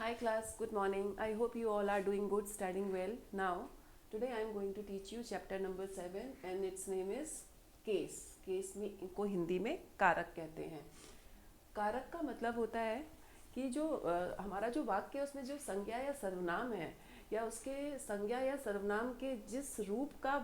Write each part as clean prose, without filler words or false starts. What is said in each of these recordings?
Hi class, good morning. I hope you all are doing good, studying well. Now, today I am going to teach you chapter number 7 and its name is case. case में इनको हिंदी में कारक कहते हैं. कारक का मतलब होता है कि जो हमारा जो वाक्य है उसमें जो संज्ञा या सर्वनाम है या उसके संज्ञा या सर्वनाम के जिस रूप का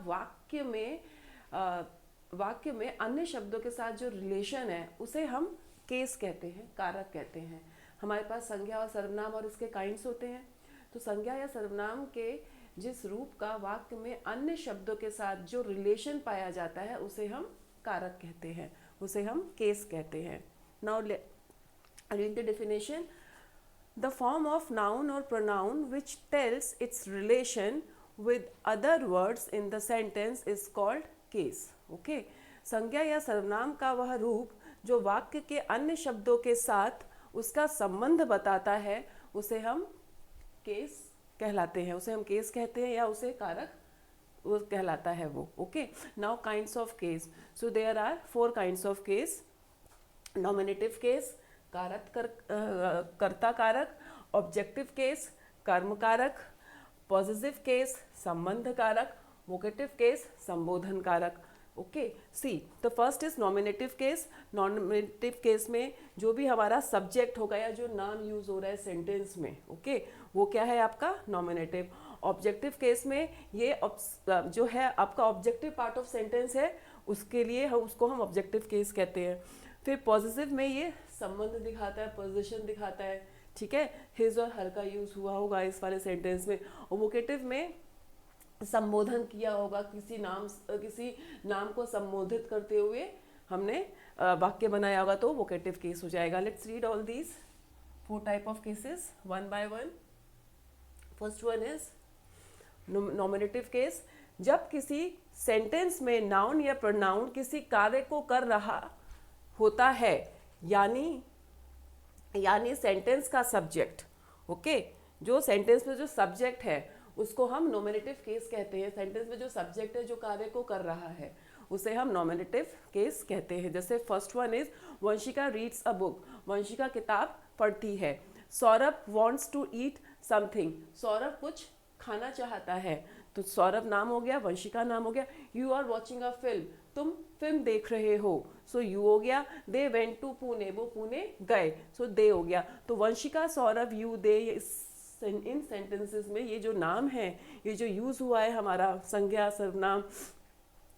वाक्य में अन्य शब्दों के साथ जो रिलेशन है उसे हम केस कहते हैं, कारक कहते हैं. हमारे पास संज्ञा और सर्वनाम और इसके काइंड्स होते हैं. तो संज्ञा या सर्वनाम के जिस रूप का वाक्य में अन्य शब्दों के साथ जो रिलेशन पाया जाता है उसे हम कारक कहते हैं, उसे हम केस कहते हैं. Now read the definition. The form of noun or pronoun which tells its relation with other words in the sentence is called case. Okay? संज्ञा या सर्वनाम का वह रूप जो वाक्य के अन्य शब्दों के साथ उसका संबंध बताता है उसे हम केस कहलाते हैं, उसे हम केस कहते हैं या उसे कारक वो कहलाता है वो. Okay, now kinds of case. So there are 4 kinds of case. Nominative case, कर्ता कारक. ऑब्जेक्टिव केस, कर्म कारक. पॉजिटिव केस, संबंध कारक. वोकेटिव केस, संबोधन कारक. Okay, see the first is nominative case. Nominative case में जो भी हमारा सब्जेक्ट होगा या जो नाम यूज हो रहा है सेंटेंस में, ओके, वो क्या है आपका नॉमिनेटिव. ऑब्जेक्टिव केस में ये जो है आपका ऑब्जेक्टिव पार्ट ऑफ सेंटेंस है, उसके लिए उसको हम ऑब्जेक्टिव केस कहते हैं. फिर पॉजिटिव में ये संबंध दिखाता है, पोजीशन दिखाता है, ठीक है, हिज और हर का यूज हुआ होगा इस वाले सेंटेंस में. और वोकेटिव में संबोधन किया होगा, किसी नाम को संबोधित करते हुए हमने वाक्य बनाया होगा, तो वोकेटिव केस हो जाएगा. Let's read all these 4 type of cases one by one. First one is nominative case. जब किसी सेंटेंस में नाउन या प्रोनाउन किसी कार्य को कर रहा होता है, यानी सेंटेंस का सब्जेक्ट, ओके, जो सेंटेंस में जो सब्जेक्ट है उसको हम नॉमिनेटिव केस कहते हैं. सेंटेंस में जो सब्जेक्ट है जो कार्य को कर रहा है उसे हम नॉमिनेटिव केस कहते हैं. जैसे first one is Vanshika reads a book. Vanshika किताब पढ़ती है. Saurabh wants to eat something. Saurabh कुछ खाना चाहता है, तो सौरभ नाम हो गया, वंशिका नाम हो गया. You are watching a film. तुम फिल्म देख रहे हो, सो यू हो गया. They went to Pune. वो पुणे गए, सो दे हो गया. तो वंशिका, सौरभ, यू, दे, इन सेंटेंसेस में ये जो नाम है, ये जो यूज हुआ है हमारा संज्ञा सर्वनाम,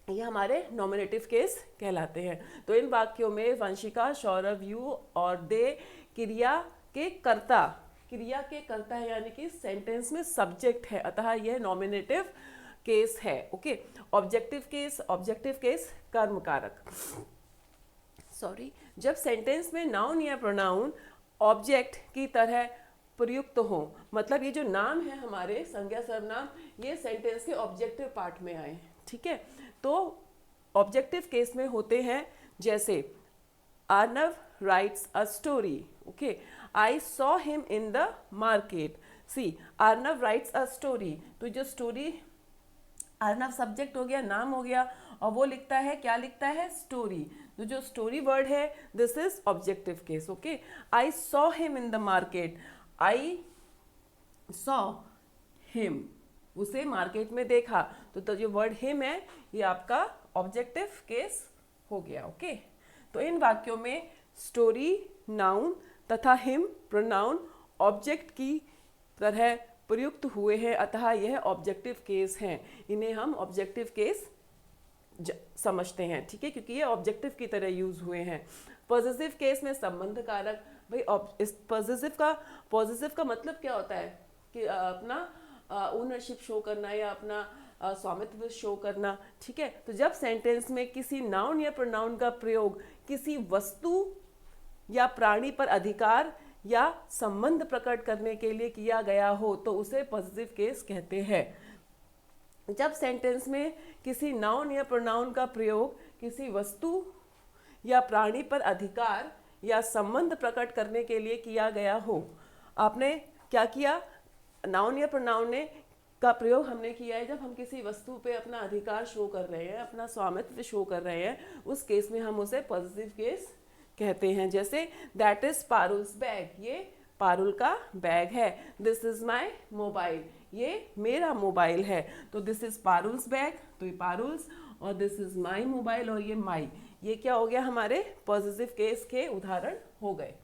ये हमारे नॉमिनेटिव केस कहलाते हैं. तो इन वाक्यों में वंशिका, सौरभ, यू और दे क्रिया के कर्ता है, यानी कि सेंटेंस में सब्जेक्ट है, अतः यह नॉमिनेटिव केस है. ओके, ऑब्जेक्टिव केस कर्म कारक. सॉरी, जब सेंटेंस में नाउन या प्रोनाउन ऑब्जेक्ट की तरह प्रयुक्त हो, मतलब ये जो नाम है हमारे संज्ञा सर्वनाम, ये सेंटेंस के ऑब्जेक्टिव पार्ट में आए, ठीक है. तो ऑब्जेक्टिव केस में होते हैं जैसे Arnav writes a story. Okay, I saw him in the market. See, Arnav writes a story, तो जो स्टोरी, अर्नव सब्जेक्ट हो गया, नाम हो गया, और वो लिखता है, क्या लिखता है, स्टोरी. तो जो स्टोरी वर्ड है this is objective case. Okay, I saw him in the market. I saw him, उसे मार्केट में देखा, तो जो वर्ड हिम है ये आपका ऑब्जेक्टिव केस हो गया. ओके, तो इन वाक्यों में स्टोरी नाउन तथा हिम प्रोनाउन ऑब्जेक्ट की तरह प्रयुक्त हुए हैं, अतः यह ऑब्जेक्टिव केस हैं. इन्हें हम ऑब्जेक्टिव केस समझते हैं, ठीक है, क्योंकि ये ऑब्जेक्टिव की तरह यूज हुए हैं. पॉजिटिव केस में संबंध कारक. भाई इस पॉजिटिव का मतलब क्या होता है कि अपना ओनरशिप शो करना या अपना स्वामित्व शो करना, ठीक है. तो जब सेंटेंस में किसी नाउन या प्रोनाउन का प्रयोग किसी वस्तु या प्राणी पर अधिकार या संबंध प्रकट करने के लिए किया गया हो तो उसे पॉजिटिव केस कहते हैं. जब सेंटेंस में किसी नाउन या प्रोनाउन का प्रयोग किसी वस्तु या प्राणी पर अधिकार या संबंध प्रकट करने के लिए किया गया हो, आपने क्या किया, नाउन या प्रोनाउन ने का प्रयोग हमने किया है जब हम किसी वस्तु पे अपना अधिकार शो कर रहे हैं, अपना स्वामित्व शो कर रहे हैं, उस केस में हम उसे पॉजिटिव केस कहते हैं. जैसे दैट इज पारुल्स बैग, ये पारुल का बैग है। दिस इज माई मोबाइल, ये मेरा मोबाइल है। तो दिस इज पारुल्स बैग, तो ये पारुल्स, और दिस इज माई मोबाइल, और ये माई। ये क्या हो गया, हमारे पॉजिटिव केस के उदाहरण हो गए।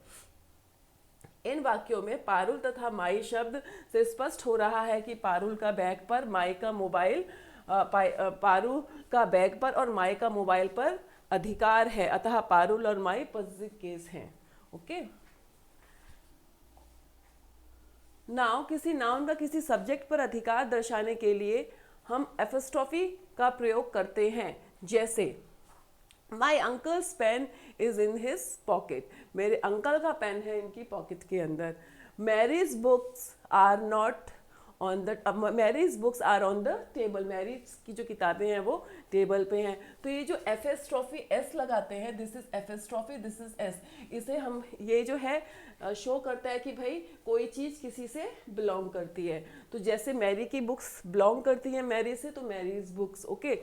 इन वाक्यों में पारुल तथा माई शब्द से स्पष्ट हो रहा है कि पारुल का बैग पर, माई का मोबाइल, पारुल का बैग पर और माई का मोबाइल पर अधिकार है, अतः पारुल और माई पॉजिटिव केस हैं। ओके। नाउ किसी नाउन का किसी सब्जेक्ट पर अधिकार दर्शाने के लिए हम एपोस्ट्रोफी का प्रयोग करते हैं। जैसे my uncle's pen is in his pocket, मेरे अंकल का पेन है इनकी पॉकेट के अंदर। Mary's books are not on the, Mary's books are on the table, Mary's की जो किताबें हैं वो टेबल पे हैं। तो ये जो एपोस्ट्रोफी एस लगाते हैं, this is apostrophe, this is S, इसे हम, ये जो है शो करता है कि भाई कोई चीज़ किसी से बिलोंग करती है। तो जैसे मैरी की बुक्स बिलोंग करती हैं मैरी से, तो Mary's books. Okay.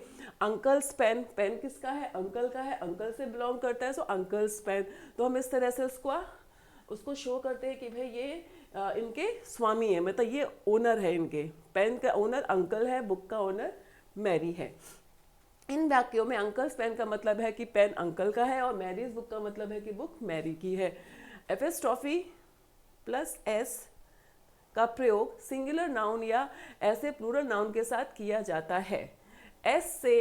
Uncle's pen, pen किसका है, अंकल का है, अंकल से बिलोंग करता है, सो अंकल्स पेन। तो हम इस तरह से उसको शो करते हैं कि भाई ये इनके स्वामी है, मतलब ये ओनर है, इनके पेन का ओनर अंकल है, बुक का ओनर मैरी है। इन वाक्यों में अंकल्स पेन का मतलब है कि पेन अंकल का है, और मैरीज बुक का मतलब है कि बुक मैरी की है। एपोस्ट्रोफी प्लस एस का प्रयोग सिंगुलर नाउन या ऐसे प्लूरल नाउन के साथ किया जाता है। एस से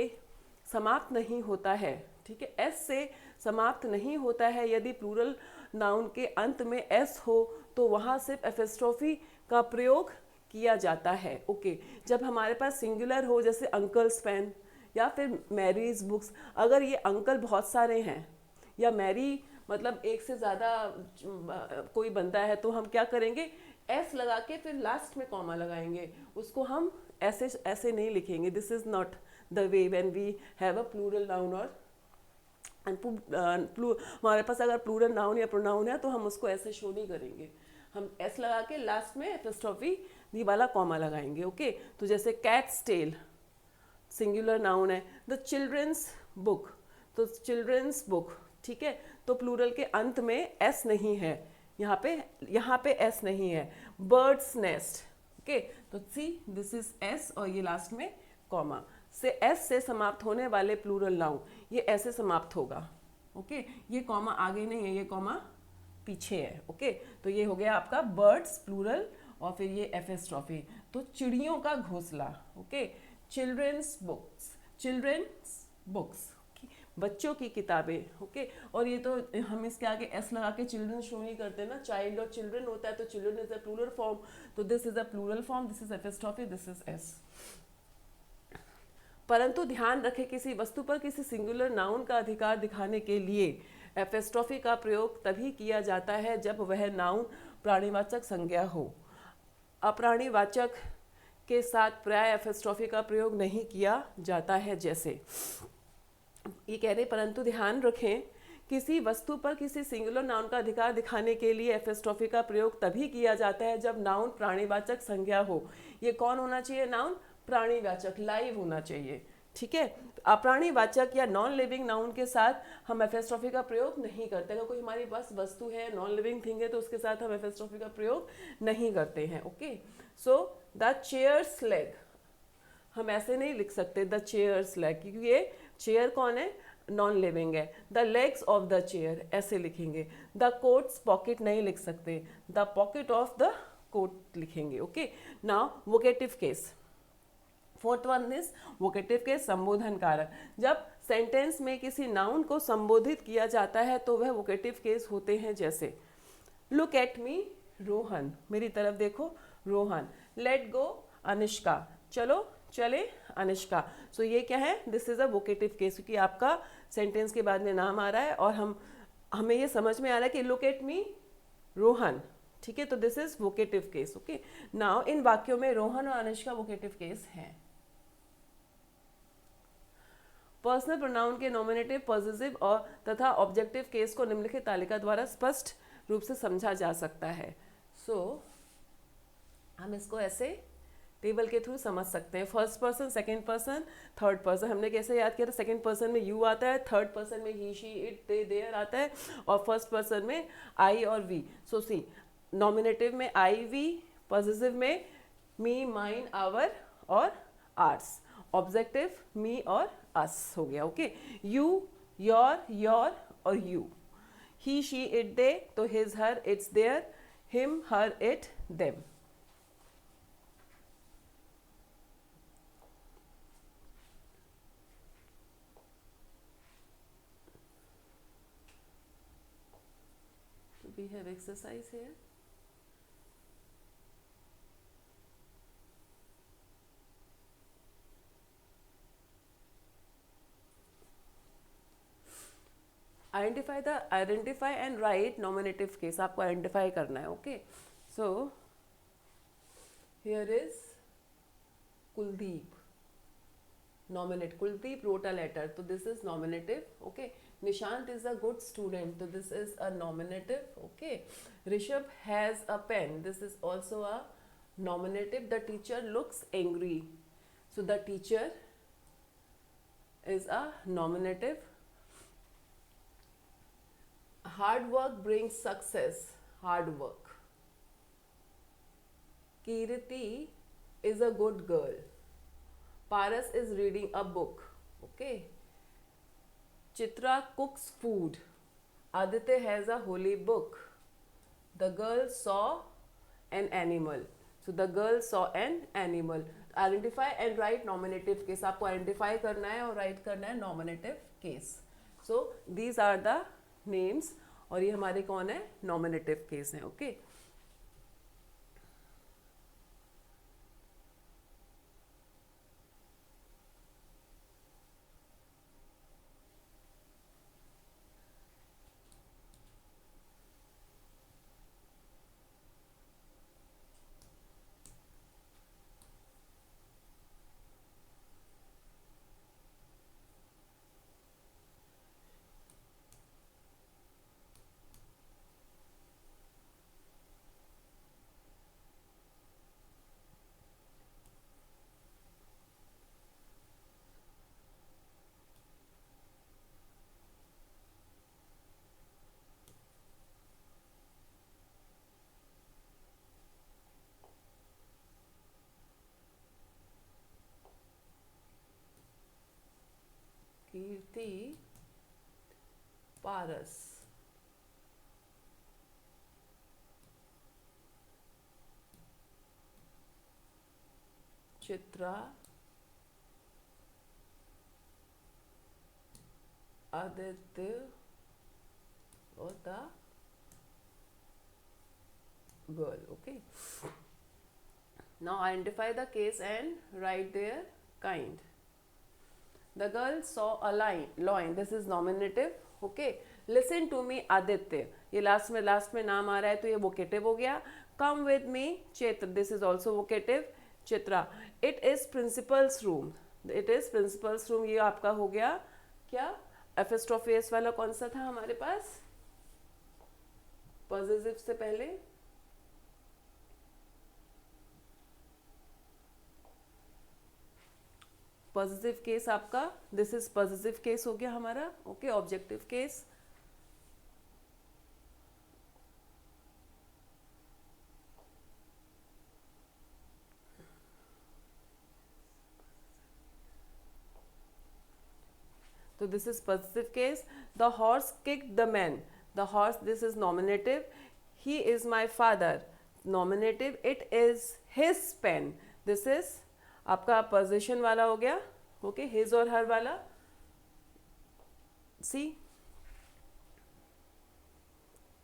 समाप्त नहीं होता है, ठीक है, एस से समाप्त नहीं होता है। यदि प्लूरल नाउन के अंत में एस हो तो वहाँ सिर्फ एपोस्ट्रोफी का प्रयोग किया जाता है। ओके। जब हमारे पास सिंगुलर हो, जैसे अंकल्स पेन या फिर मैरीज बुक्स, अगर ये अंकल बहुत सारे हैं या मैरी मतलब एक से ज़्यादा कोई बंदा है, तो हम क्या करेंगे, एस लगा के फिर लास्ट में कॉमा लगाएंगे, उसको हम ऐसे नहीं लिखेंगे। This is not the way when we have a plural noun और हमारे पास अगर प्लूरल नाउन या प्रोनाउन है तो हम उसको ऐसे शो नहीं करेंगे, हम एस लगा के लास्ट में एपोस्ट्रोफी दी वाला कॉमा लगाएंगे। ओके। तो जैसे कैट्स टेल सिंगुलर नाउन है, द चिल्ड्रंस बुक, तो चिल्ड्रंस बुक, ठीक है, तो प्लूरल के अंत में एस नहीं है, यहाँ पे एस नहीं है। बर्ड्स नेस्ट, ओके, तो सी दिस इज एस और ये लास्ट में कॉमा से। एस से समाप्त होने वाले प्लूरल नाउन ये ऐसे समाप्त होगा। ओके। ये कॉमा आगे नहीं है, ये कॉमा पीछे है। ओके। तो ये हो गया आपका बर्ड्स प्लूरल, और फिर ये एपोस्ट्रोफी। तो चिड़ियों का घोंसला। Okay. Children's books, children's books, बच्चों की किताबें। ओके। और ये तो हम इसके आगे एस लगा के चिल्ड्रन शो नहीं करते ना, चाइल्ड और चिल्ड्रन होता है, तो children is a plural form, तो this is a plural form, this is apostrophe, this is S. परंतु ध्यान रखें, किसी वस्तु पर किसी सिंगुलर नाउन का अधिकार दिखाने के लिए एपोस्ट्रोफी का प्रयोग तभी किया जाता है जब वह नाउन प्राणीवाचक संज्ञा हो। अप्राणीवाचक के साथ प्राय एपोस्ट्रोफी का प्रयोग नहीं किया जाता है। जैसे ये कह रहे, परंतु ध्यान रखें, किसी वस्तु पर किसी सिंगुलर नाउन का अधिकार दिखाने के लिए एपोस्ट्रोफी का प्रयोग तभी किया जाता है जब नाउन प्राणीवाचक संज्ञा हो। ये कौन होना चाहिए, नाउन प्राणीवाचक, लाइव होना चाहिए, ठीक है। अप्राणीवाचक या नॉन लिविंग नाउन के साथ हम एपोस्ट्रोफी का प्रयोग नहीं करते। अगर कोई हमारे पास वस्तु है, नॉन लिविंग थिंग है, तो उसके साथ हम एपोस्ट्रोफी का प्रयोग नहीं करते हैं। Okay. So the chairs leg, हम ऐसे नहीं लिख सकते द चेयर्स लेग, क्योंकि ये चेयर कौन है, नॉन लिविंग है। The legs of the chair ऐसे लिखेंगे। द कोट्स पॉकेट नहीं लिख सकते, the pocket of the coat लिखेंगे। Okay. Now vocative case, fourth one is vocative case, संबोधन कारक। जब सेंटेंस में किसी नाउन को संबोधित किया जाता है तो वह वोकेटिव केस होते हैं। जैसे लुक एट मी रोहन, मेरी तरफ देखो रोहन। लेट गो अनुष्का, चलो चले अनुष्का। सो ये क्या है, this is a vocative case, क्योंकि आपका सेंटेंस के बाद में नाम आ रहा है और हमें ये समझ में आ रहा है कि लुक एट मी रोहन, ठीक है, तो this is vocative case. Okay. Now in वाक्यों में रोहन और अनुष्का वोकेटिव केस है। पर्सनल प्रोनाउन के नॉमिनेटिव, पॉजिटिव और तथा ऑब्जेक्टिव केस को निम्नलिखित तालिका द्वारा स्पष्ट रूप से समझा जा सकता है। हम इसको ऐसे टेबल के थ्रू समझ सकते हैं। First person, second person, third person. हमने कैसे याद किया था, सेकंड पर्सन में यू आता है, थर्ड पर्सन में ही, शी, इट, दे, देयर आता है, और फर्स्ट पर्सन में आई और वी। सो सी, नॉमिनेटिव में आई वी, पॉजिटिव में मी, माइन, आवर और आर्स, ऑब्जेक्टिव मी और अस हो गया. ओके, यू, योर और you. He, she, it, they, तो his, her, its, their, him, her, it, them. We have exercise here. Identify and write nominative case. आपको identify करना है. Okay, so here is Kuldeep. Nominate. Kuldeep wrote a letter. So this is nominative. Okay. Nishant is a good student. So this is a nominative. Okay. Rishabh has a pen. This is also a nominative. The teacher looks angry. So the teacher is a nominative. Hard work brings success. Hard work. Kirti is a good girl. Paras is reading a book. Okay. Chitra cooks food. Aditya has a holy book. The girl saw an animal. So the girl saw an animal. Identify and write nominative case. आपको identify करना है और write करना है nominative case. So these are the names. और ये हमारे कौन है? Nominative case हैं. Okay. Kirti, Paras. Chitra, Aditya, or the girl. Okay. Now identify the case and write their kind. The girl saw a lion. This is nominative. Okay. Listen to me, Aditya. ये last में नाम आ रहा है तो ये vocative हो गया. Come with me, Chetra. This is also vocative. Chitra. It is principal's room. It is principal's room. ये आपका हो गया क्या? Apostrophe S वाला कौन सा था हमारे पास? Possessive से पहले पॉजिटिव केस आपका, दिस इज पॉजिटिव केस हो गया हमारा. ओके. ऑब्जेक्टिव केस, तो this is positive case. The horse kicked the man. The horse, this is nominative. He is my father, nominative. It is his pen, this is आपका position वाला हो गया. Okay. His और हर वाला. सी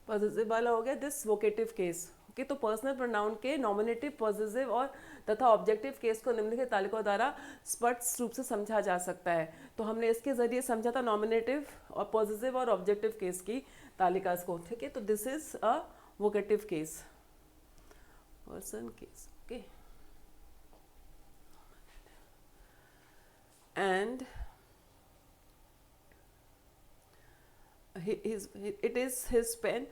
positive वाला हो गया. This vocative case. ओके. तो पर्सनल प्रोनाउन के नॉमिनेटिव, पॉजिटिव और तथा ऑब्जेक्टिव केस को निम्नलिखित तालिकाओं द्वारा स्पष्ट रूप से समझा जा सकता है. तो हमने इसके जरिए समझा था नॉमिनेटिव और पॉजिटिव और ऑब्जेक्टिव केस की तालिका को. ठीक है. तो this is a vocative case, person case. Okay. And it is his pen.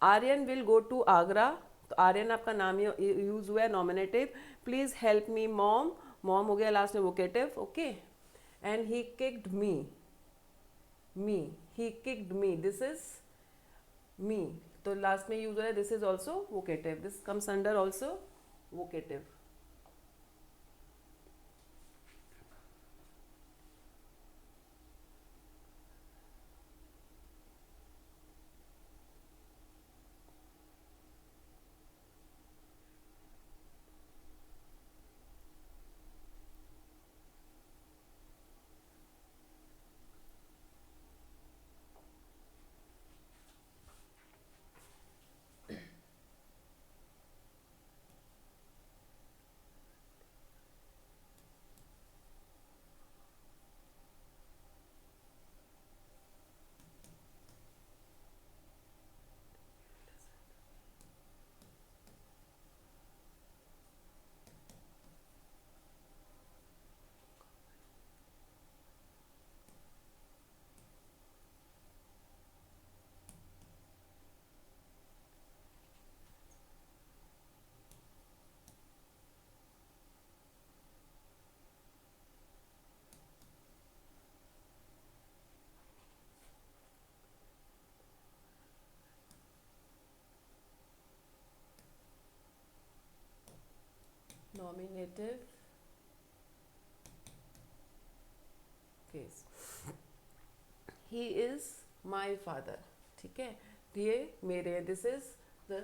Aryan will go to Agra. तो आर्यन आपका नाम यूज हुआ है, nominative. Please help me mom. Mom हो गया लास्ट में vocative. Okay. And he kicked me. He kicked me, this is me. तो last में यूज हो रहा है this is also vocative, this comes under also vocative. Nominative case. He is my father. ठीक है, ये मेरे, this is the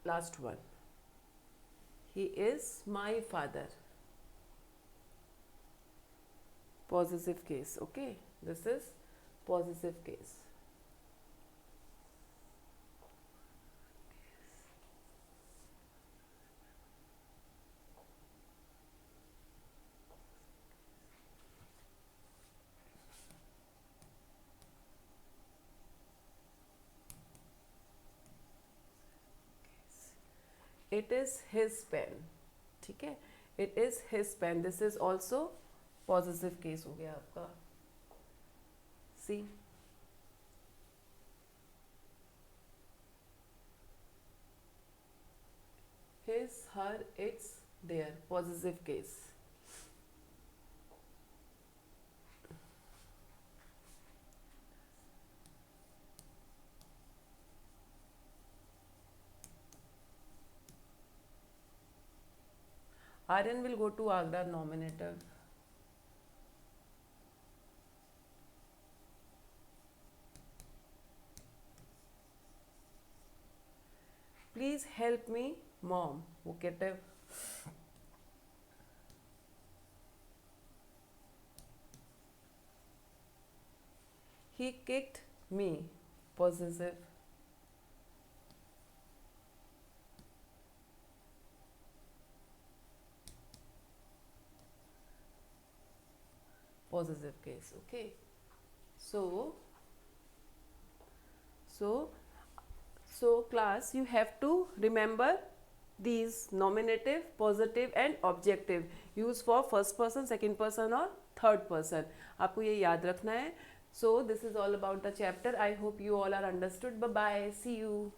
last one. He is my father. Possessive case. Okay, this is possessive case. It is his pen. ठीक है, it is his pen. This is also possessive case हो गया आपका. See, his, her, its, their, possessive case. Aryan will go to Agra, nominative. Please help me, mom, vocative. He kicked me, possessive. Possessive case. Okay, so class, you have to remember these nominative, positive and objective use for first person, second person और third person. आपको ये याद रखना है. So this is all about the chapter. I hope you all are understood. Bye bye, see you.